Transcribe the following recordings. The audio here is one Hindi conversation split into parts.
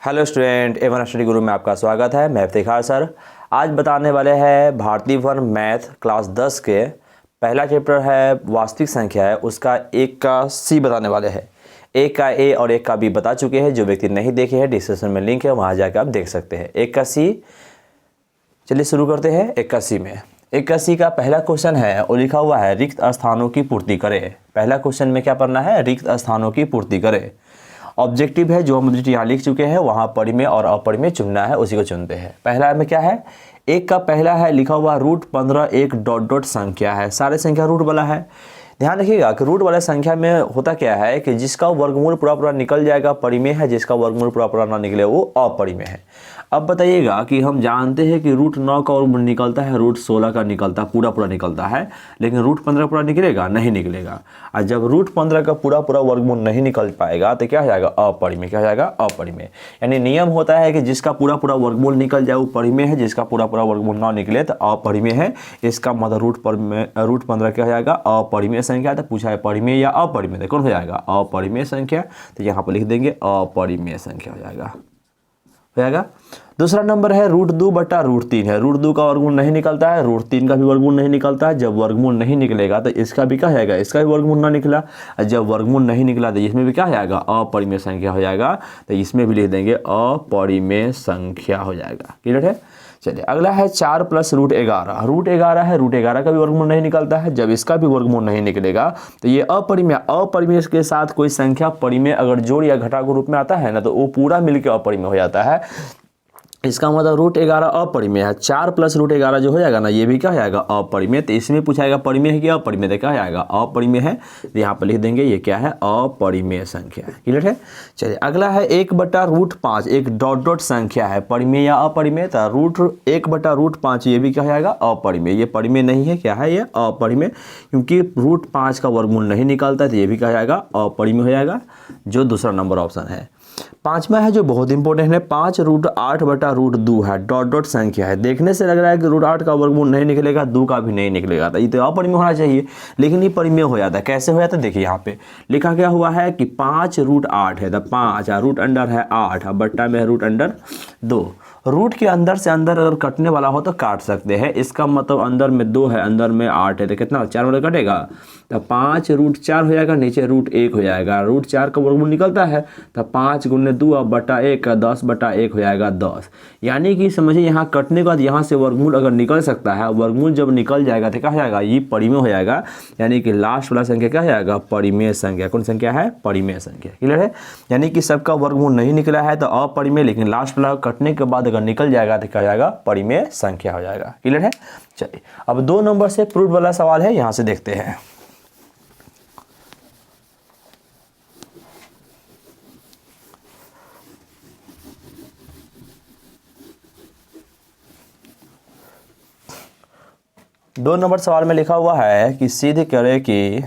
हेलो स्टूडेंट, एवन स्टडी गुरु में आपका स्वागत है। मैं इफ्तिखार सर। आज बताने वाले हैं भारतीय वन मैथ क्लास 10 के पहला चैप्टर है वास्तविक संख्या है, उसका एक का सी बताने वाले हैं। एक का ए और एक का बी बता चुके हैं। जो व्यक्ति नहीं देखे हैं डिस्क्रिप्शन में लिंक है, वहाँ जाकर आप देख सकते हैं। एक का सी, चलिए शुरू करते हैं। एक का सी में एक का सी का पहला क्वेश्चन है और लिखा हुआ है रिक्त स्थानों की पूर्ति करें। पहला क्वेश्चन में क्या पढ़ना है? रिक्त स्थानों की पूर्ति करें। ऑब्जेक्टिव है जो हम यहाँ लिख चुके हैं, वहाँ परिमेय और अपरिमेय चुनना है, उसी को चुनते हैं। पहला में क्या है? एक का पहला है लिखा हुआ √15 एक डॉट डॉट संख्या है। सारे संख्या रूट वाला है। ध्यान रखिएगा कि रूट वाले संख्या में होता क्या है कि जिसका वर्गमूल पूरा निकल जाएगा परिमेय है, जिसका वर्गमूल पूरा ना निकले वो अपरिमेय है। अब बताइएगा कि हम जानते हैं कि √9 का वर्गमूल निकलता है, √16 का निकलता पूरा निकलता है, लेकिन √15 पूरा निकलेगा? नहीं निकलेगा। और जब √15 का पूरा वर्गमूल नहीं निकल पाएगा तो क्या हो जाएगा? अपरिमेय। क्या हो जाएगा? अपरिमेय। यानी नियम होता है कि जिसका पूरा वर्गमूल निकल जाए वो परिमेय है, जिसका पूरा वर्गमूल ना निकले तो अपरिमेय है। इसका मतलब √15 क्या हो जाएगा? अपरिमेय संख्या। तो पूछा है परिमेय या अपरिमेय, तो कौन हो जाएगा? अपरिमेय संख्या। तो यहाँ पर लिख देंगे अपरिमेय संख्या हो जाएगा। दूसरा नंबर है √2 बटा √3 है। √2 का वर्गमूल नहीं निकलता है, √3 का भी वर्गमूल नहीं निकलता है। जब वर्गमूल नहीं निकलेगा तो इसका भी क्या हो जाएगा? इसका भी वर्गमूल ना निकला। जब वर्गमूल नहीं निकला तो इसमें भी क्या हो जाएगा? अपरिमेय संख्या हो जाएगा। तो इसमें भी लिख देंगे अपरिमेय संख्या हो जाएगा। क्लियर है? चलिए अगला है 4 + √11। √11 है, √11 का भी वर्गमूल नहीं निकलता है। जब इसका भी वर्गमूल नहीं निकलेगा तो ये अपरिमेय के साथ कोई संख्या परिमेय अगर जोड़ या घटा के रूप में आता है ना, तो वो पूरा मिलकर अपरिमेय हो जाता है। इसका मतलब √11 अपरिमेय है। 4 + √11 जो हो जाएगा ना, ये भी क्या हो जाएगा? अपरिमेय। तो इसमें पूछाएगा परिमेय है कि अपरिमेय, तो क्या हो जाएगा? अपरिमेय है। तो यहाँ पर लिख देंगे ये क्या है? अपरिमेय संख्या है। क्लियर है? चलिए अगला है 1 बटा √5 एक डॉट डॉट संख्या है। परिमेय या अपरिमेय? तो √1 बटा √5 ये भी क्या हो जाएगा? अपरिमेय। ये परिमेय नहीं है, क्या है ये? अपरिमेय। क्योंकि √5 का वर्गमूल नहीं निकलता तो ये भी क्या हो जाएगा? अपरिमेय हो जाएगा, जो दूसरा नंबर ऑप्शन है। पांचवा है जो बहुत इंपॉर्टेंट है, 5 √8 बटा √2 है। डॉट डॉट संख्या है। देखने से लग रहा है कि √8 का वर्गमूल नहीं निकलेगा, 2 का भी नहीं निकलेगा, तो ये तो अपरिमेय होना चाहिए, लेकिन ये परिमेय हो जाता है। कैसे हो जाता है? देखिए यहाँ पे लिखा क्या हुआ है कि 5 √8 है, तो 5 रूट अंडर है 8 बट्टा में √2। रूट के अंदर से अंदर अगर कटने वाला हो तो काट सकते हैं। इसका मतलब अंदर में 2 है, अंदर में 8 है, तो कितना 4 में कटेगा? तो 5 √4 हो जाएगा, नीचे √1 हो जाएगा। √4 का वर्गमूल निकलता है तो 5 × 2 बटा 1 10 बटा 1 हो जाएगा 10। यानी कि समझिए यहाँ कटने के बाद यहाँ से वर्गमूल अगर निकल सकता है, वर्गमूल जब निकल जाएगा तो क्या हो जाएगा? ये परिमेय हो जाएगा। यानी कि लास्ट वाला संख्या क्या हो जाएगा? परिमेय संख्या। कौन संख्या है? परिमेय संख्या। क्लियर है? यानी कि सबका वर्गमूल नहीं निकला है तो अपरिमेय, लेकिन लास्ट वाला कटने के बाद अगर निकल जाएगा तो क्या हो जाएगा? परिमेय संख्या हो जाएगा। क्लियर है? चलिए अब 2 नंबर से प्रूफ वाला सवाल है, यहां से देखते हैं। दो नंबर सवाल में लिखा हुआ है कि सिद्ध करें कि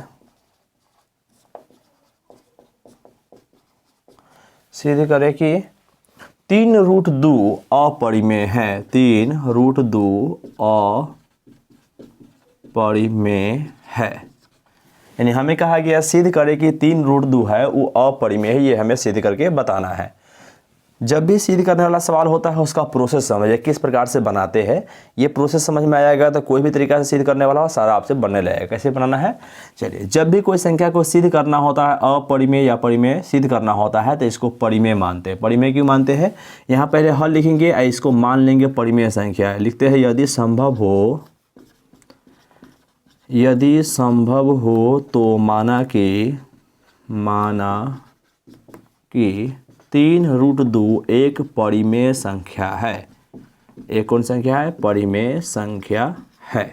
3 √2 अपरिमेय है। 3 √2 अपरिमेय है। यानी हमें कहा गया सिद्ध करें कि 3 √2 है वो अपरिमेय है। ये हमें सिद्ध करके बताना है। जब भी सिद्ध करने वाला सवाल होता है उसका प्रोसेस समझिए, किस प्रकार से बनाते हैं। ये प्रोसेस समझ में आएगा तो कोई भी तरीका से सिद्ध करने वाला हो सारा आपसे बनने लगेगा। कैसे बनाना है? चलिए, जब भी कोई संख्या को सिद्ध करना होता है, अपरिमेय या परिमेय सिद्ध करना होता है, तो इसको परिमेय मानते हैं। परिमेय क्यों मानते हैं? यहाँ पहले हल लिखेंगे, इसको मान लेंगे परिमेय संख्या है। लिखते हैं यदि संभव हो तो माना कि 3 √2 एक परिमेय संख्या है। एक कौन संख्या है? परिमेय संख्या है।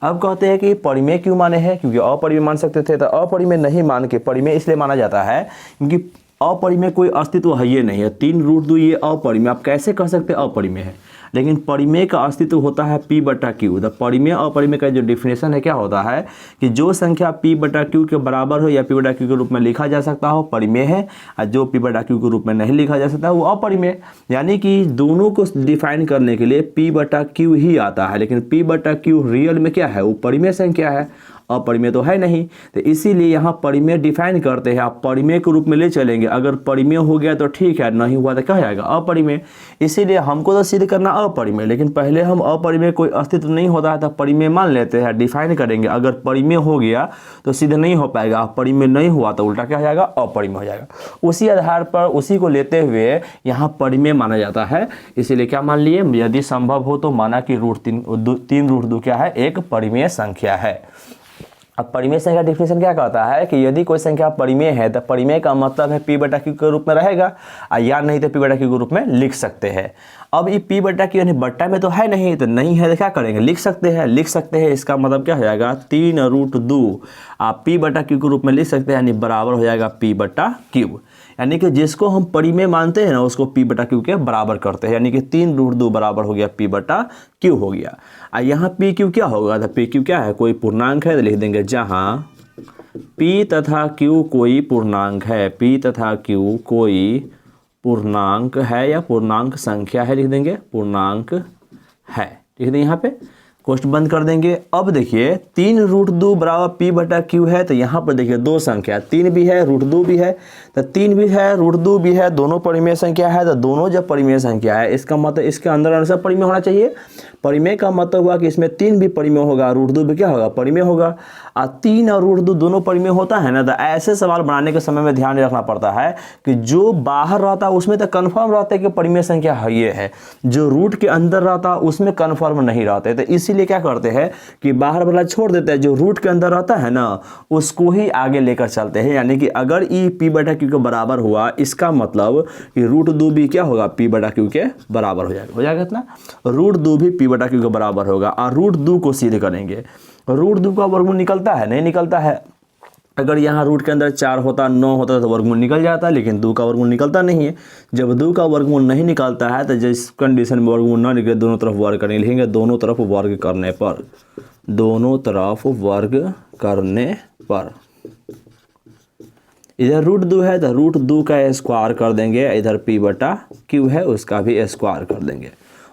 अब कहते हैं कि परिमेय क्यों माने हैं? क्योंकि अपरिमेय मान सकते थे, तो अपरिमेय नहीं मान के परिमेय इसलिए माना जाता है क्योंकि अपरिमेय कोई अस्तित्व है ये नहीं है। 3 √2 ये अपरिमेय, आप कैसे कह सकते हैं अपरिमेय है? लेकिन परिमेय का अस्तित्व होता है P/Q। तो परिमेय अपरिमेय का जो डिफिनेशन है क्या होता है कि जो संख्या P/Q के बराबर हो या P/Q के रूप में लिखा जा सकता हो परिमेय है, और जो P/Q के रूप में नहीं लिखा जा सकता वो अपरिमेय। यानी कि दोनों को डिफाइन करने के लिए P/Q ही आता है, लेकिन P/Q रियल में क्या है? वो परिमेय संख्या है। अपरिमेय तो है नहीं, तो इसीलिए यहाँ परिमेय डिफाइन करते हैं। आप परिमेय के रूप में ले चलेंगे, अगर परिमेय हो गया तो ठीक है, नहीं हुआ तो क्या जाएगा अपरिमेय। इसीलिए हमको तो सिद्ध करना अपरिमेय, लेकिन पहले हम अपरिमेय कोई अस्तित्व नहीं होता है तो परिमेय मान लेते हैं, डिफाइन करेंगे। अगर परिमेय हो गया तो सिद्ध नहीं हो पाएगा, परिमेय नहीं हुआ तो उल्टा क्या हो जाएगा अपरिमेय हो जाएगा। उसी आधार पर उसी को लेते हुए यहाँ परिमेय माना जाता है। इसीलिए क्या मान लिए, यदि संभव हो तो माना कि तीन रूट दो क्या है, एक परिमेय संख्या है। अब परिमेय संख्या डिफिनेशन क्या कहता है कि यदि कोई संख्या परिमेय है तो परिमेय का मतलब है p बटा q के रूप में रहेगा, या नहीं तो p बटा q के रूप में लिख सकते हैं। अब ये p बटा q यानी बट्टा में तो है नहीं, तो नहीं है तो क्या करेंगे, लिख सकते हैं। इसका मतलब क्या हो जाएगा 3√2 आप p बटा q के रूप में लिख सकते हैं, यानी बराबर हो जाएगा p बटा q। यानी कि जिसको हम परिमेय मानते हैं ना उसको p बटा q के बराबर करते हैं, यानी कि 3√2 बराबर हो गया p बटा q हो गया। यहाँ पी क्यू क्या होगा, तो पी क्यू क्या है, कोई पूर्णांक है, तो लिख देंगे जहाँ p तथा q कोई पूर्णांक है, p तथा q कोई पूर्णांक है या पूर्णांक संख्या है, लिख देंगे पूर्णांक है, लिख देंगे यहाँ पे, कोष्ठ बंद कर देंगे। अब देखिए 3√2 बराबर p बटा q है, तो यहाँ पर देखिए दो संख्या 3 भी है √2 भी है, तो 3 भी है √2 भी है, दोनों परिमेय संख्या है। तो दोनों जब परिमेय संख्या है इसका मतलब इसके अंदर अनुसार परिमेय होना चाहिए। परिमेय का मतलब हुआ कि इसमें 3 भी परिमेय होगा, √2 भी क्या होगा परिमेय होगा। 3 और √2 दोनों परिमेय होता है ना, तो ऐसे सवाल बनाने के समय में ध्यान रखना पड़ता है कि जो बाहर रहता है उसमें तो कन्फर्म रहता है कि परिमेय संख्या है ये है, जो रूट के अंदर रहता है उसमें कन्फर्म नहीं रहते। तो इसीलिए क्या करते हैं कि बाहर वाला छोड़ देते हैं, जो रूट के अंदर रहता है ना उसको ही आगे लेकर चलते हैं। यानी कि अगर ई p बटा q के बराबर हुआ, इसका मतलब कि √2 भी क्या होगा p बटा q के बराबर हो जाएगा इतना, √2 भी p बटा q के बराबर होगा। और √2 को सिद्ध करेंगे, √2 का वर्गमूल निकलता है नहीं निकलता है। अगर यहाँ रूट के अंदर 4 होता 9 होता तो वर्गमूल निकल जाता है, लेकिन 2 का वर्गमूल निकलता नहीं है। जब 2 का वर्गमूल नहीं निकलता है तो जिस कंडीशन में वर्गमूल ना निकले दोनों तरफ वर्ग करने लिखेंगे, दोनों तरफ वर्ग करने पर इधर √2 है तो √2 का स्क्वायर कर देंगे, इधर p बटा q है उसका भी स्क्वायर कर देंगे।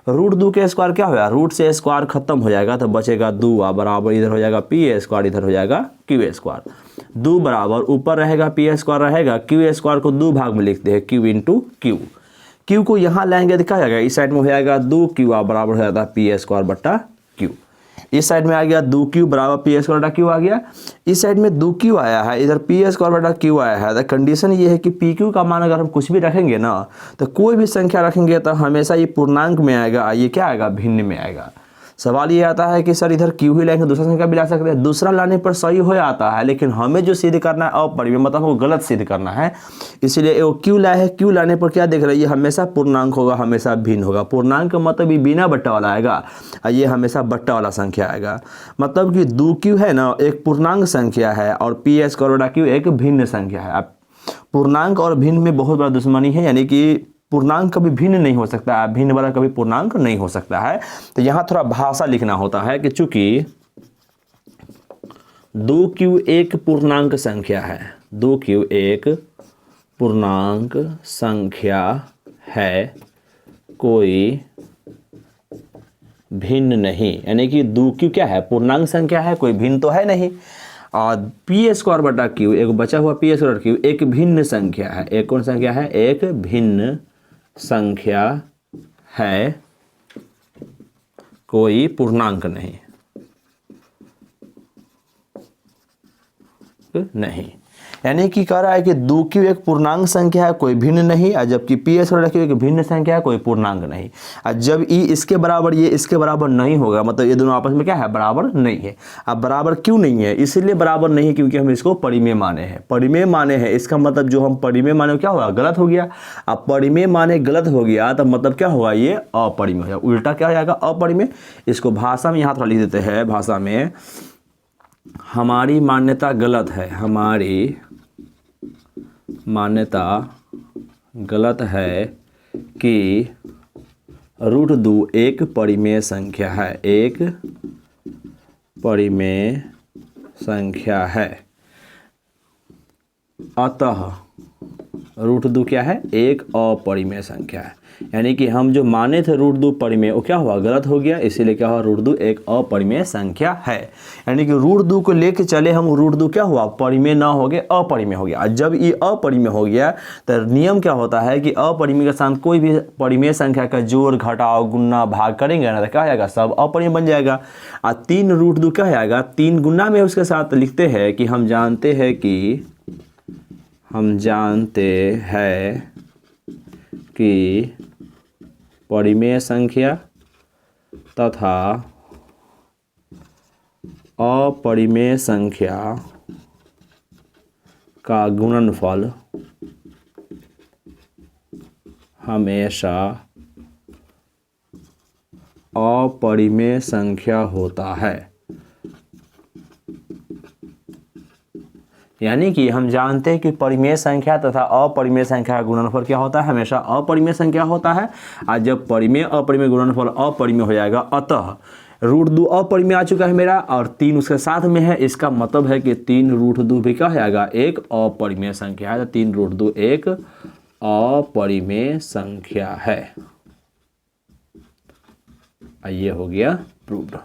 √2 के स्क्वायर क्या होगा, रूट से स्क्वायर खत्म हो जाएगा तो बचेगा 2 बराबर इधर हो जाएगा p स्क्वायर, इधर हो जाएगा q स्क्वायर। 2 बराबर ऊपर रहेगा p स्क्वायर रहेगा, q स्क्वायर को 2 भाग में लिखते हैं q इंटू q। q को यहाँ लाएंगे तो क्या जाएगा, इस साइड में हो जाएगा 2q बराबर हो जाता है p स्क्वायर बट्टा q। इस साइड में आ गया 2q बराबर p स्क्वायर बटा q आ गया। इस साइड में 2q आया है, इधर p स्क्वायर बटा q आया है। तो कंडीशन ये है कि pq का मान अगर हम कुछ भी रखेंगे ना, तो कोई भी संख्या रखेंगे तो हमेशा ये पूर्णांक में आएगा, ये क्या आएगा भिन्न में आएगा। सवाल ये आता है कि सर इधर q ही लाएंगे दूसरा संख्या भी ला सकते हैं, दूसरा लाने पर सही हो जाता है, लेकिन हमें जो सिद्ध करना है अपरिमेय मतलब वो गलत सिद्ध करना है। इसलिए वो q लाए है, q लाने पर क्या देख रहे हैं, ये हमेशा पूर्णांक होगा, हमेशा भिन्न होगा। पूर्णांक का मतलब ये बिना बट्टा वाला आएगा, ये हमेशा बट्टा वाला संख्या आएगा। मतलब कि 2q है ना एक पूर्णांक संख्या है और p स्क्वायर बटा q एक भिन्न संख्या है। अब पूर्णांक और भिन्न में बहुत बड़ा दुश्मनी है, यानी कि पूर्णांक कभी भिन्न नहीं हो सकता है, भिन्न वाला कभी पूर्णांक नहीं हो सकता है। तो यहाँ थोड़ा भाषा लिखना होता है कि चूंकि 2q एक पूर्णांक संख्या है, 2q एक पूर्णांक संख्या है, कोई भिन्न नहीं, यानी कि 2q क्या है पूर्णांक संख्या है, कोई भिन्न तो है नहीं। और p स्क्वायर बटा q एक बचा हुआ p स्क्वायर q एक भिन्न संख्या है। एक कौन संख्या है, एक भिन्न संख्या है, कोई पूर्णांक नहीं। यानी कि कह रहा है कि 2q एक पूर्णांक संख्या है, कोई भिन्न नहीं, और जबकि p स्क्वायर q एक भिन्न संख्या है, कोई पूर्णांक नहीं। और जब e इसके बराबर ये इसके बराबर नहीं होगा, मतलब ये दोनों आपस में क्या है बराबर नहीं है। अब बराबर क्यों नहीं है, इसलिए बराबर नहीं है क्योंकि हम इसको परिमेय माने हैं। परिमेय माने हैं इसका मतलब जो हम परिमेय माने क्या होगा, गलत हो गया। अब परिमेय माने गलत हो गया तो मतलब क्या होगा, ये अपरिमेय हो जाएगा, उल्टा क्या हो जाएगा अपरिमेय। इसको भाषा में यहाँ थोड़ा लिख देते हैं, भाषा में हमारी मान्यता गलत है, हमारी मान्यता गलत है कि √2 एक परिमेय संख्या है, एक परिमेय संख्या है। अतः रूट 2 क्या है, एक अपरिमेय संख्या है। यानी कि हम जो माने थे रूट 2 परिमेय, वो क्या हुआ, गलत हो गया, इसीलिए क्या हुआ, रूट 2 एक अपरिमेय संख्या है। यानी कि रूट 2 को लेके चले हम, रूट 2 क्या हुआ, परिमेय ना हो गया, अपरिमेय हो गया। जब ये अपरिमेय हो गया तो नियम क्या होता है कि अपरिमेय के साथ कोई भी परिमेय संख्या का जोड़ घटाव गुणा भाग करेंगे ना, तो क्या हो जाएगा, सब अपरिमेय बन जाएगा। और 3 रूट 2 क्या हो जाएगा, 3 गुना में उसके साथ लिखते हैं कि हम जानते हैं कि परिमेय संख्या तथा अपरिमेय संख्या का गुणनफल हमेशा अपरिमेय संख्या होता है। यानी कि हम जानते हैं कि परिमेय संख्या तथा अपरिमेय संख्या का गुणनफल क्या होता है, हमेशा अपरिमेय संख्या होता है। और जब परिमेय अपरिमेय गुणनफल अपरिमेय हो जाएगा, अतः रूट 2 अपरिमेय आ चुका है मेरा और 3 उसके साथ में है, इसका मतलब है कि 3 रूट 2 भी क्या हो जाएगा, एक अपरिमेय संख्या है। तो 3 रूट 2 एक अपरिमेय संख्या है। ये हो गया प्रूव्ड।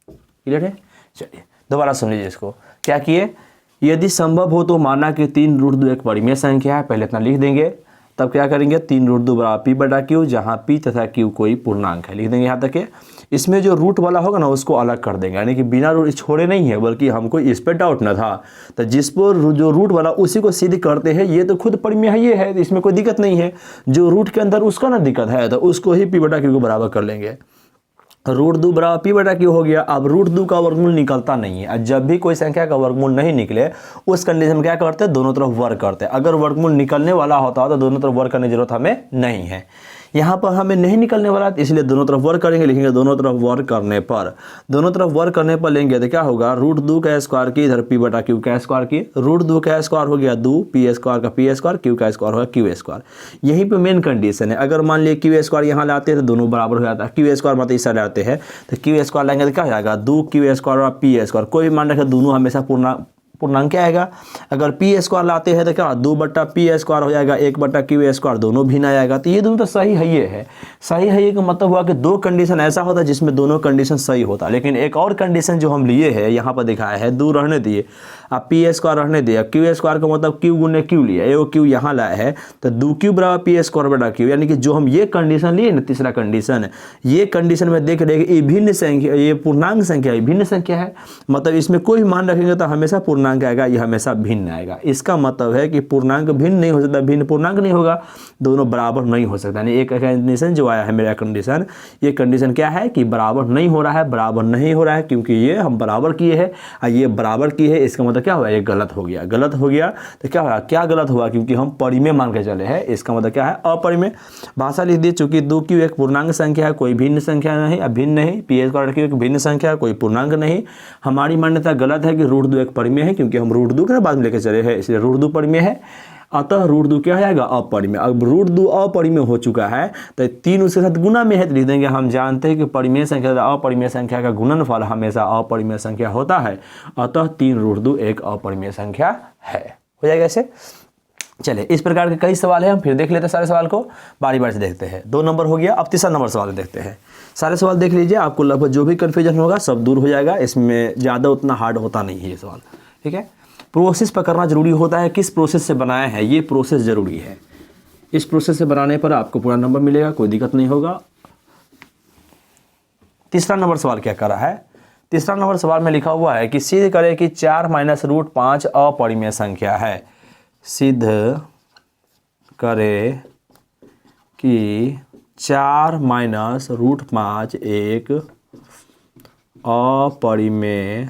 क्लियर है। चलिए दोबारा सुन लीजिए इसको। क्या किए, यदि संभव हो तो माना कि 3 रूट 2 एक परिमेय संख्या है, पहले इतना लिख देंगे। तब क्या करेंगे, 3 रूट 2 बराबर पी बटा क्यू, जहाँ पी तथा क्यू कोई पूर्णांक है, लिख देंगे यहाँ तक है। इसमें जो रूट वाला होगा ना उसको अलग कर देंगे, यानी कि बिना रूट छोड़े नहीं है, बल्कि हमको इस पर डाउट न था, तो जिस पर जो रूट वाला उसी को सिद्ध करते हैं। ये तो खुद परिमेय है, ये है, इसमें कोई दिक्कत नहीं है। जो रूट के अंदर उसका ना दिक्कत है, तो उसको ही पी बटा क्यू को बराबर कर लेंगे। रूट 2 बराबर पी बटा क्यू हो गया। अब रूट 2 का वर्गमूल निकलता नहीं है। जब भी कोई संख्या का वर्गमूल नहीं निकले, उस कंडीशन में क्या करते हैं, दोनों तरफ वर्ग करते हैं। अगर वर्गमूल निकलने वाला होता तो दोनों तरफ वर्ग करने की जरूरत हमें नहीं है। यहाँ पर हमें नहीं निकलने वाला, इसलिए दोनों तरफ वर्ग करेंगे, लिखेंगे दोनों तरफ वर्ग करने पर लेंगे तो क्या होगा, रूट 2 का स्क्वायर की इधर पी बटा क्यू का स्क्वायर की, रूट 2 का स्क्वायर हो गया 2, पी स्क्वायर का पी स्क्वायर, क्यू का स्क्वायर होगा क्यू स्क्वायर। यहीं पे मेन कंडीशन है। अगर मान लिया क्यू स्क्वायर यहाँ लाते हैं तो दोनों बराबर हो जाता है। क्यू स्क्वायर मतलब इस साइड लाते हैं तो क्यू स्क्वायर लेंगे तो क्या हो जाएगा, 2 क्यू स्क्वायर और पी स्क्वायर, कोई भी मान रखे दोनों हमेशा पूर्णांक क्या आएगा। अगर पी स्क्वायर लाते हैं तो क्या 2 बट्टा पी स्क्वायर हो जाएगा, 1 बट्टा क्यू स्क्वायर, दोनों भिन्न आएगा। तो ये दोनों तो सही है, ये है सही है। ये का मतलब हुआ कि 2 कंडीशन ऐसा होता है जिसमें दोनों कंडीशन सही होता है। लेकिन एक और कंडीशन जो हम लिए है यहाँ पर दिखाया है, 2 रहने दिए, अब पी स्क्वायर रहने दिया। क्यू स्क्वायर का मतलब क्यू गुने क्यू लिया, ये क्यू यहाँ लाया है तो 2 क्यू बराबर पी स्क्वायर बटा क्यू। यानी कि जो हम ये कंडीशन लिए ना, तीसरा कंडीशन, ये कंडीशन में देख रहे कि विभिन्न संख्या, ये पूर्णांक संख्या भिन्न संख्या है, मतलब इसमें कोई मान रखेंगे तो हमेशा पूर्णांक आएगा, ये हमेशा भिन्न आएगा। इसका मतलब है कि पूर्णांक भिन्न नहीं हो सकता, भिन्न पूर्णांक नहीं होगा, दोनों बराबर नहीं हो सकता। यानी एक कंडीशन जो आया है मेरा कंडीशन, ये कंडीशन क्या है कि बराबर नहीं हो रहा है, बराबर नहीं हो रहा है, क्योंकि ये हम बराबर किए हैं और ये बराबर की है। इसका मतलब क्या हुआ, ये गलत हो गया। गलत हो गया तो क्या हुआ, क्या गलत हुआ, क्योंकि हम परिमेय मान के चले हैं। इसका मतलब क्या है, अपरिमेय। भाषा लिख दी, चूंकि 2 क्यू एक पूर्णांक संख्या है, कोई भिन्न संख्या नहीं, अभिन्न नहीं, पी स्क्वायर क्यू एक भिन्न संख्या है, कोई पूर्णांक नहीं। हमारी मान्यता गलत है कि रूट 2 एक परिमेय है, क्योंकि हम रूट 2 के बाद में लेके चले हैं, इसलिए रूट 2 परिमेय है। अतः रूट 2 क्या हो जाएगा, अपरिमेय। अब रूट 2 अपरिमेय हो चुका है तो 3 उसके साथ गुना में है तो लिख देंगे हम जानते हैं कि परिमेय संख्या तथा अपरिमेय संख्या का गुणनफल हमेशा अपरिमेय संख्या होता है। अतः 3 रूट 2 एक अपरिमेय संख्या है। हो जाएगा ऐसे। चलिए इस प्रकार के कई सवाल हैं, हम फिर देख लेते हैं सारे सवाल को, बारी बारी से देखते हैं। 2 नंबर हो गया, अब तीसरा नंबर सवाल देखते हैं। सारे सवाल देख लीजिए, आपको लगभग जो भी कन्फ्यूजन होगा सब दूर हो जाएगा। इसमें ज़्यादा उतना हार्ड होता नहीं है ये सवाल, ठीक है। प्रोसेस पकड़ना जरूरी होता है, किस प्रोसेस से बनाया है ये प्रोसेस जरूरी है। इस प्रोसेस से बनाने पर आपको पूरा नंबर मिलेगा, कोई दिक्कत नहीं होगा। तीसरा नंबर सवाल क्या कर रहा है, तीसरा नंबर सवाल में लिखा हुआ है कि सिद्ध करें कि 4 माइनस रूट 5 अपरिमेय संख्या है। सिद्ध करें कि 4 माइनस रूट 5 एक अपरिमेय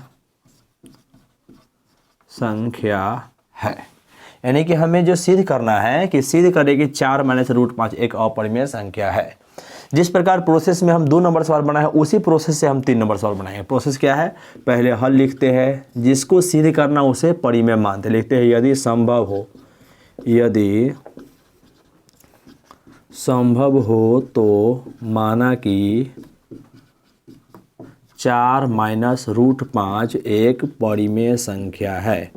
संख्या है। यानी कि हमें जो सिद्ध करना है कि सिद्ध करें कि 4 माइनस रूट 5 एक अपरिमेय संख्या है। जिस प्रकार प्रोसेस में हम 2 नंबर सवाल बनाए हैं, उसी प्रोसेस से हम 3 नंबर सवाल बनाएंगे। प्रोसेस क्या है, पहले हल लिखते हैं, जिसको सिद्ध करना उसे परिमेय मानते, लिखते हैं यदि संभव हो तो माना कि 4 माइनस रूट 5 एक परिमेय संख्या है।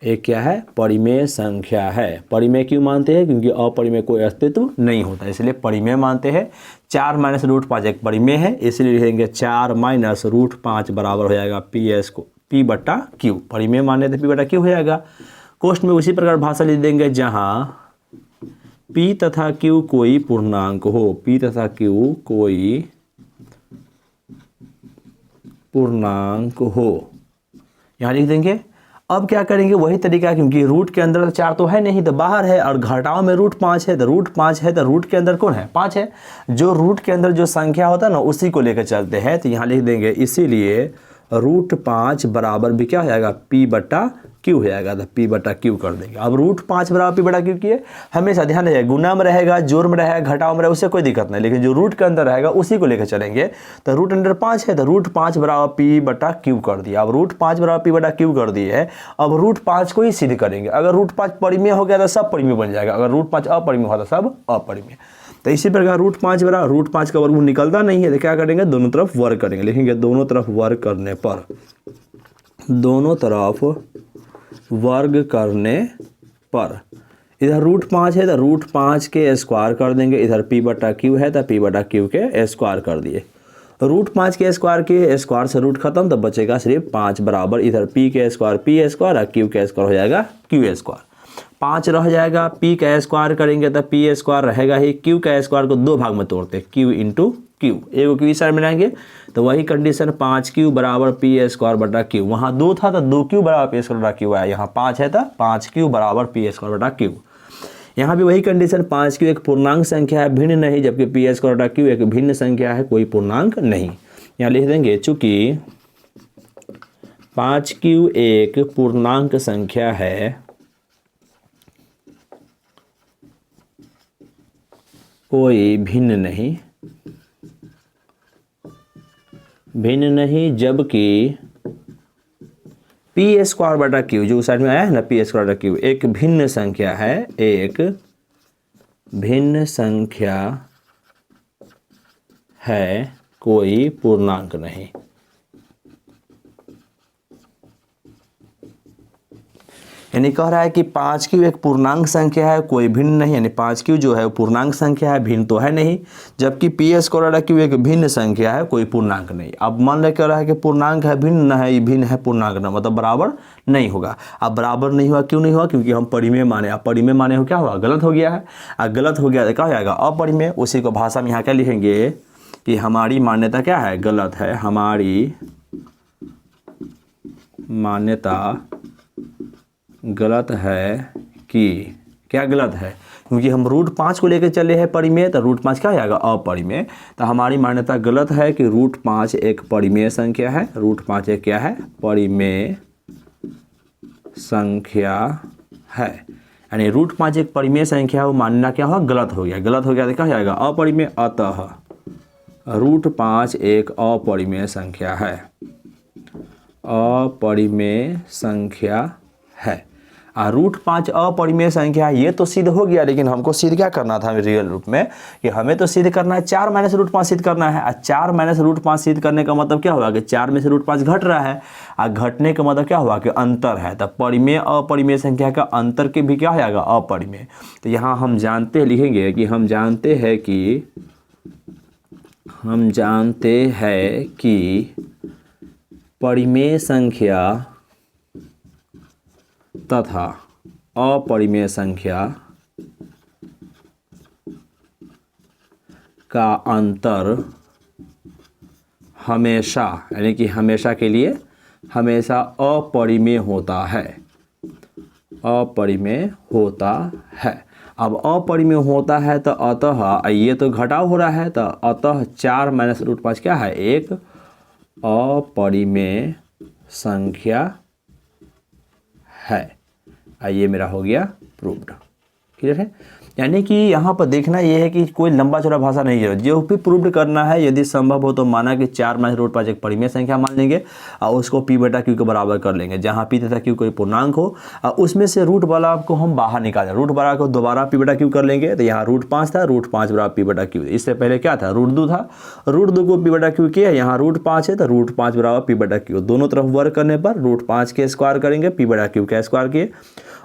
एक क्या है, परिमेय संख्या है। परिमेय क्यों मानते हैं, क्योंकि अपरिमेय कोई अस्तित्व नहीं होता, इसलिए परिमेय मानते हैं। 4 माइनस रूट 5 एक परिमेय है, इसलिए लिखेंगे 4 माइनस रूट 5 बराबर हो जाएगा पी बटा क्यू। परिमेय माने तो पी बटा क्यू हो जाएगा। क्वेश्चन में उसी प्रकार भाषा लिख देंगे जहाँ पी तथा क्यू कोई पूर्णांक हो, पी तथा क्यू कोई पूर्णांक हो, यहाँ लिख देंगे। अब क्या करेंगे, वही तरीका है, क्योंकि रूट के अंदर 4 तो है नहीं, तो बाहर है, और घटाव में रूट 5 है, तो रूट 5 है, तो रूट के अंदर कौन है, 5 है। जो रूट के अंदर जो संख्या होता है ना, उसी को लेकर चलते हैं, तो यहाँ लिख देंगे इसीलिए रूट 5 बराबर भी क्या हो जाएगा, पी बटा क्यू हो जाएगा, तो पी बटा क्यू कर देंगे। अब रूट 5 बराबर पी बटा क्यू की है, हमेशा ध्यान रहे, गुना में रहेगा, जोड़ में रहेगा, घटाव में रहेगा, उससे कोई दिक्कत नहीं, लेकिन जो रूट के अंदर रहेगा उसी को लेकर चलेंगे। तो रूट अंडर 5 है, तो रूट 5 बराबर पी बटा क्यू कर दिया। अब रूट 5 बराबर पी बटा क्यू कर दिए है। अब रूट 5 को ही सिद्ध करेंगे। अगर रूट 5 परिमेय हो गया तो सब परिमेय बन जाएगा, अगर रूट 5 अपरिमेय हो तो सब अपरिमेय। तो इसी प्रकार रूट 5 बराबर रूट 5 का वर्गमूल निकलता नहीं है, तो क्या करेंगे, दोनों तरफ वर्ग करेंगे। लिखेंगे दोनों तरफ वर्ग करने पर, दोनों तरफ वर्ग करने पर, इधर रूट 5 है तो रूट 5 के स्क्वायर कर देंगे, इधर पी बटा क्यू है तो पी बटा क्यू के स्क्वायर कर दिए। रूट 5 के स्क्वायर से रूट खत्म, तो बचेगा सिर्फ 5 बराबर, इधर पी के स्क्वायर पी स्क्वायर और क्यू के स्क्वायर हो जाएगा क्यू स्क्वायर। 5 रह जाएगा, पी का स्क्वायर करेंगे तो पी स्क्वायर रहेगा ही, क्यू का स्क्वायर को 2 भाग में तोड़ते, क्यू इंटू क्यू, एक क्यू इस साइड में लाएंगे, तो वही कंडीशन 5 क्यू बराबर पी स्क्वायर बटा क्यू। वहाँ 2 था तो 2 क्यू बराबर पी स्क्वायर बटा क्यू आया, यहाँ 5 है तो 5 क्यू बराबर पी स्क्वायर बटा क्यू। यहाँ भी वही कंडीशन, 5 क्यू एक पूर्णांक संख्या है, भिन्न नहीं, जबकि पी स्क्वायर बटा क्यू एक भिन्न संख्या है, कोई पूर्णांक नहीं। यहाँ लिख देंगे चूंकि 5 क्यू एक पूर्णांक संख्या है, कोई भिन्न नहीं, जबकि पी स्क्वायर बटा क्यू, जो उस साइड में आया है ना, पी स्क्वायर बटा क्यू एक भिन्न संख्या है, एक भिन्न संख्या है, कोई पूर्णांक नहीं। यानी कह रहा है कि 5 क्यू एक पूर्णांक संख्या है, कोई भिन्न नहीं, यानी 5 क्यू जो है वो पूर्णांक संख्या है, भिन्न तो है नहीं, जबकि पी स्क्वायर बटा क्यू एक भिन्न संख्या है, कोई पूर्णांक नहीं। अब मान ले कह रहा है कि पूर्णांक है, भिन्न है, भिन्न है, पूर्णांक ना, मतलब बराबर नहीं होगा। अब बराबर नहीं हुआ, क्यों नहीं हुआ, क्योंकि हम परिमेय माने। अब परिमेय माने हो क्या हुआ, गलत हो गया है। अब गलत हो गया तो क्या हो जाएगा, अपरिमेय। उसी को भाषा में यहाँ क्या लिखेंगे कि हमारी मान्यता क्या है, गलत है, हमारी मान्यता गलत है। कि क्या गलत है, क्योंकि हम रूट 5 को लेकर चले हैं परिमेय, तो रूट 5 क्या हो जाएगा, अपरिमेय। तो हमारी मान्यता गलत है कि रूट 5 एक परिमेय संख्या है, रूट 5 एक क्या है, परिमेय संख्या है। यानी रूट 5 एक परिमेय संख्या है, वो मानना क्या हुआ, गलत हो गया। गलत हो गया तो क्या हो जाएगा, अपरिमेय। अतः रूट 5 एक अपरिमेय संख्या है, अपरिमेय संख्या है। रूट 5 अपरिमेय संख्या है, ये तो सिद्ध हो गया, लेकिन हमको सिद्ध क्या करना था रियल रूप में, कि हमें तो सिद्ध करना है 4 माइनस रूट 5 सिद्ध करना है। 4 माइनस रूट 5 सिद्ध करने का मतलब क्या हुआ कि 4 में से रूट 5 घट रहा है, और घटने का मतलब क्या हुआ कि अंतर है। तो परिमेय अपरिमेय संख्या का अंतर के भी क्या हो जाएगा, अपरिमेय। तो यहाँ हम जानते लिखेंगे कि हम जानते हैं कि परिमेय संख्या तथा अपरिमेय संख्या का अंतर हमेशा, यानी कि हमेशा के लिए हमेशा अपरिमेय होता है, अपरिमेय होता है। अब अपरिमेय होता है तो अतः ये तो घटाव हो रहा है, तो अतः 4 माइनस रूट 5 क्या है, एक अपरिमेय संख्या है। ये मेरा हो गया प्रूव्ड। क्लियर है। यानी कि यहाँ पर देखना ये है कि कोई लंबा चौड़ा भाषा नहीं है, जो भी प्रूव्ड करना है यदि संभव हो तो माना कि 4 - एक परिमेय संख्या मान लेंगे और उसको p/q के बराबर कर लेंगे, जहाँ p तथा q कोई पूर्णांक हो और उसमें से रूट वाला को हम बाहर निकालें, रूट वाला को दोबारा p/q कर लेंगे। तो यहाँ √5 था, √5 बराबर p/q। इससे पहले क्या था, √2 था, √2 को p/q किया, यहाँ √5 है तो √5 बराबर p/q। दोनों तरफ वर्ग करने पर √5 के स्क्वायर करेंगे, p/q का स्क्वायर किए,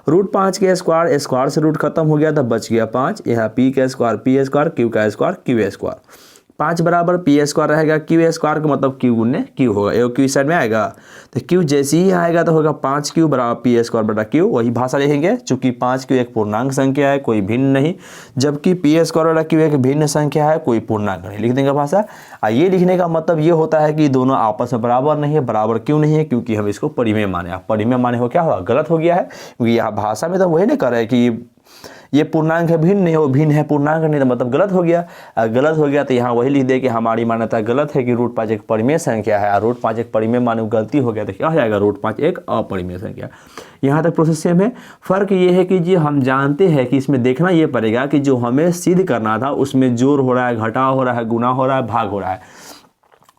√5 के स्क्वायर, स्क्वायर से रूट खत्म हो गया तो बच गया 5, यहाँ p का स्क्वायर p स्क्वायर, q का स्क्वायर q स्क्वायर, 5 बराबर p स्क्वायर रहेगा, q स्क्वायर का मतलब q गुने q होगा, एक q इस साइड में आएगा तो q जैसे ही आएगा तो होगा 5q बराबर p स्क्वायर बटा q। वही भाषा लिखेंगे, चूंकि 5q एक पूर्णांक संख्या है, कोई भिन्न नहीं, जबकि p स्क्वायर बटा q एक भिन्न संख्या है, कोई पूर्णांक नहीं। लिख देंगे भाषा। ये लिखने का मतलब ये होता है कि दोनों आपस में बराबर नहीं है। बराबर क्यों नहीं है, क्योंकि हम इसको परिमेय माने। आप परिमेय माने हो क्या हुआ, गलत हो गया है, क्योंकि यहाँ भाषा में तो वही नहीं कर रहे कि ये पूर्णांक है भिन्न नहीं, वो भिन्न है पूर्णांक नहीं, तो मतलब गलत हो गया। गलत हो गया तो यहाँ वही लिख दे कि हमारी मान्यता गलत है कि √5 एक परिमेय संख्या है, और √5 एक परिमेय माने गलती हो गया तो क्या हो जाएगा, √5 एक अपरिमेय संख्या। यहाँ तक प्रोसेस सेम है। फ़र्क ये है कि जी हम जानते हैं कि इसमें देखना ये पड़ेगा कि जो हमें सिद्ध करना था उसमें जोड़ हो रहा है, घटाव हो रहा है, गुणा हो रहा है, भाग हो रहा है।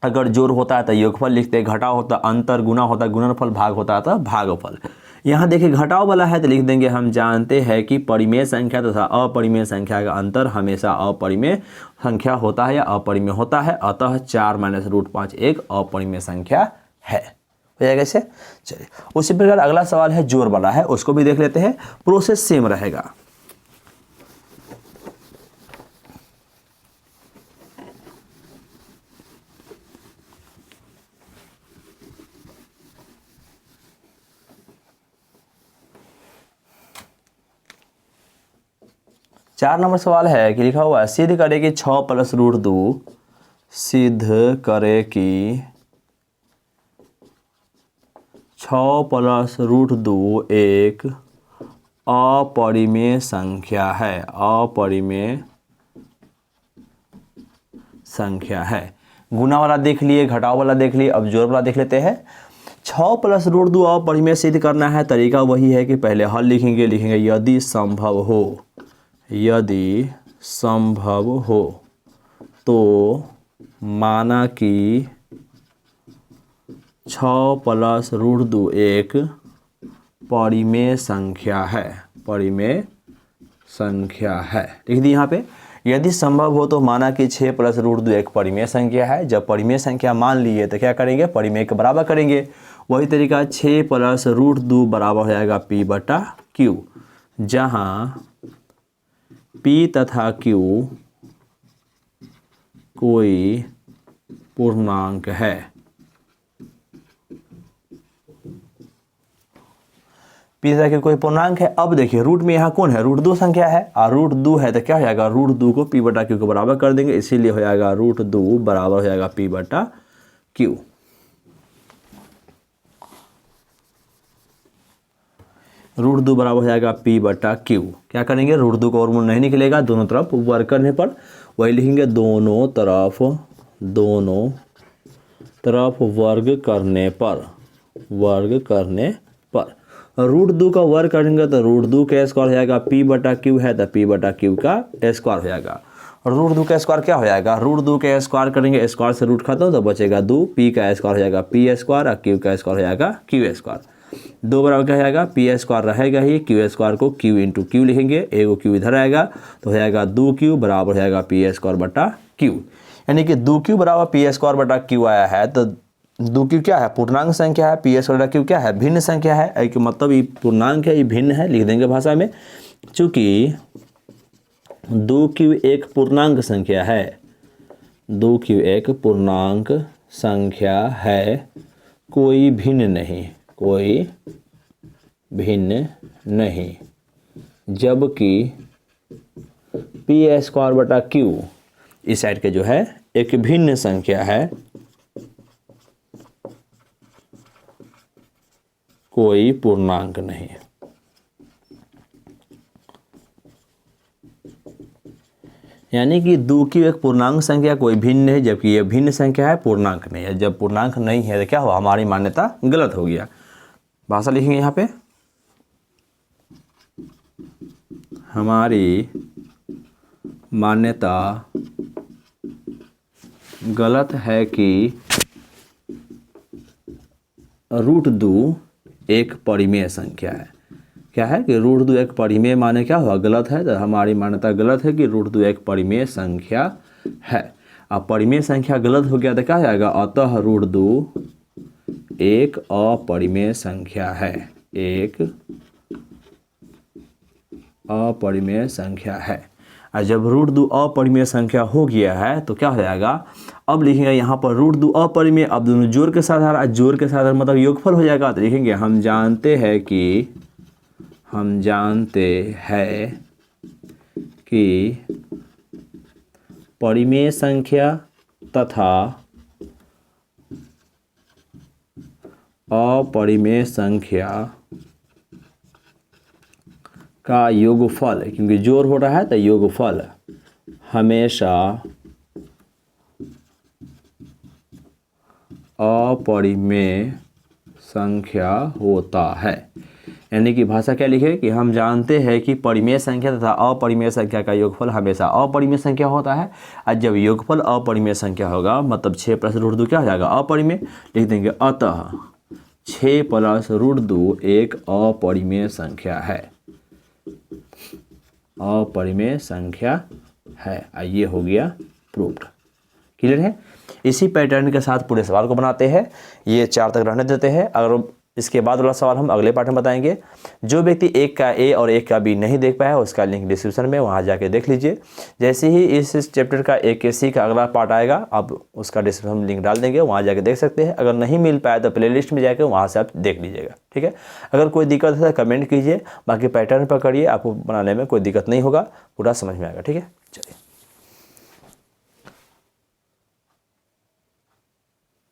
अगर जोड़ होता है तो योगफल लिखते, घटाव होता अंतर, गुणा होता गुणनफल, भाग होता है तो भागफल। यहाँ देखिए घटाव वाला है तो लिख देंगे हम जानते हैं कि परिमेय संख्या तथा अपरिमेय संख्या का अंतर हमेशा अपरिमेय संख्या होता है या अपरिमेय होता है, अतः 4 - √5 एक अपरिमेय संख्या है। हो जाएगा ऐसे। चलिए उसी प्रकार अगला सवाल है जोड़ वाला है, उसको भी देख लेते हैं। प्रोसेस सेम रहेगा। चार नंबर सवाल है कि लिखा हुआ है सिद्ध करे कि 6 + √2 सिद्ध करे कि 6 + √2 एक अपरिमेय संख्या है, अपरिमेय संख्या है। गुना वाला देख लिए, घटाव वाला देख लिए, अब जोड़ वाला देख लेते हैं। 6 + √2 अपरिमेय सिद्ध करना है, तरीका वही है कि पहले हल लिखेंगे, यदि संभव हो, यदि संभव हो तो माना कि 6 + √2 एक परिमेय संख्या है, परिमेय संख्या है। लिख दी यहाँ पे, यदि संभव हो तो माना कि 6 + √2 एक परिमेय संख्या है। जब परिमेय संख्या मान लिए तो क्या करेंगे, परिमेय के बराबर करेंगे। वही तरीका 6 + √2 बराबर हो जाएगा p/q, जहाँ p तथा q कोई पूर्णांक है। p तथा q कोई पूर्णांक है। अब देखिए रूट में यहाँ कौन है, √2 संख्या है, और √2 है तो क्या हो जाएगा, √2 को p/q के बराबर कर देंगे, इसीलिए हो जाएगा √2 बराबर हो जाएगा p/q। √2 बराबर हो जाएगा p/q। क्या करेंगे, √2 को और मूल नहीं निकलेगा, दोनों तरफ वर्ग करने पर वही लिखेंगे, दोनों तरफ वर्ग करने पर, वर्ग करने पर √2 का वर्ग करेंगे तो √2 का स्क्वायर हो जाएगा, p/q है तो p/q का स्क्वायर हो जाएगा। और √2 का स्क्वायर क्या हो जाएगा, √2 का स्क्वायर करेंगे, स्क्वायर से रूट खत्म तो बचेगा 2, p का स्क्वायर हो जाएगा p स्क्वायर और q का स्क्वायर हो जाएगा q स्क्वायर। 2 बराबर क्या हो जाएगा, p स्क्वायर रहेगा ही, q स्क्वायर को q × q लिखेंगे, एगो q इधर आएगा तो हो जाएगा 2q बराबर हो जाएगा p स्क्वायर बटा q। यानी कि 2q बराबर p स्क्वायर बटा q आया है तो 2q क्या है, पूर्णांक संख्या है, p स्क्वायर बटा q क्या है, भिन्न संख्या है। एक मतलब ये पूर्णांक है, ये भिन्न है, लिख देंगे भाषा में। चूँकि 2q एक पूर्णांक संख्या है, 2q एक पूर्णांक संख्या है, कोई भिन्न नहीं, कोई भिन्न नहीं, जबकि p स्क्वायर बटा q इस साइड के जो है एक भिन्न संख्या है, कोई पूर्णांक नहीं। यानी कि 2q एक पूर्णांक संख्या, कोई भिन्न है, जबकि ये भिन्न संख्या है, पूर्णांक नहीं है। जब पूर्णांक नहीं है तो क्या हुआ, हमारी मान्यता गलत हो गया। भाषा लिखेंगे यहाँ पे, हमारी मान्यता गलत है कि √2 एक परिमेय संख्या है। क्या है कि √2 एक परिमेय माने क्या हुआ, गलत है। तो हमारी मान्यता गलत है कि √2 एक परिमेय संख्या है। अब परिमेय संख्या गलत हो गया तो क्या हो जाएगा, अतः √2 एक अपरिमेय संख्या है, एक अपरिमेय संख्या है। और जब √2 अपरिमेय संख्या हो गया है तो क्या हो जाएगा, अब लिखेंगे यहाँ पर √2 अपरिमेय, अब दोनों जोड़ के साथ आ रहा है, जोड़ के साथ मतलब योगफल हो जाएगा। तो लिखेंगे हम जानते हैं कि परिमेय संख्या तथा अपरिमेय संख्या का योगफल, क्योंकि जोड़ हो रहा है तो योगफल हमेशा अपरिमेय संख्या होता है। यानी कि भाषा क्या लिखे कि हम जानते हैं कि परिमेय संख्या तथा अपरिमेय संख्या का योगफल हमेशा अपरिमेय संख्या होता है। और जब योगफल अपरिमेय संख्या होगा मतलब 6 + √2 क्या हो जाएगा, अपरिमेय। लिख देंगे अतः 6 + √2 एक अपरिमेय संख्या है, अपरिमेय संख्या है। ये हो गया प्रूव्ड। क्लियर है। इसी पैटर्न के साथ पूरे सवाल को बनाते हैं। ये 4 तक रहने देते हैं। अगर इसके बाद वाला सवाल हम अगले पार्ट में बताएंगे। जो व्यक्ति 1 का ए और 1 का बी नहीं देख पाया उसका लिंक डिस्क्रिप्शन में, वहाँ जाके देख लीजिए। जैसे ही इस चैप्टर का 1 के सी का अगला पार्ट आएगा अब उसका डिस्क्रिप्शन में लिंक डाल देंगे, वहाँ जाके देख सकते हैं। अगर नहीं मिल पाया तो प्लेलिस्ट में जाके वहाँ से आप देख लीजिएगा। ठीक है। अगर कोई दिक्कत है तो कमेंट कीजिए, बाकी पैटर्न पकड़िए, आपको बनाने में कोई दिक्कत नहीं होगा, पूरा समझ में आएगा। ठीक है, चलिए।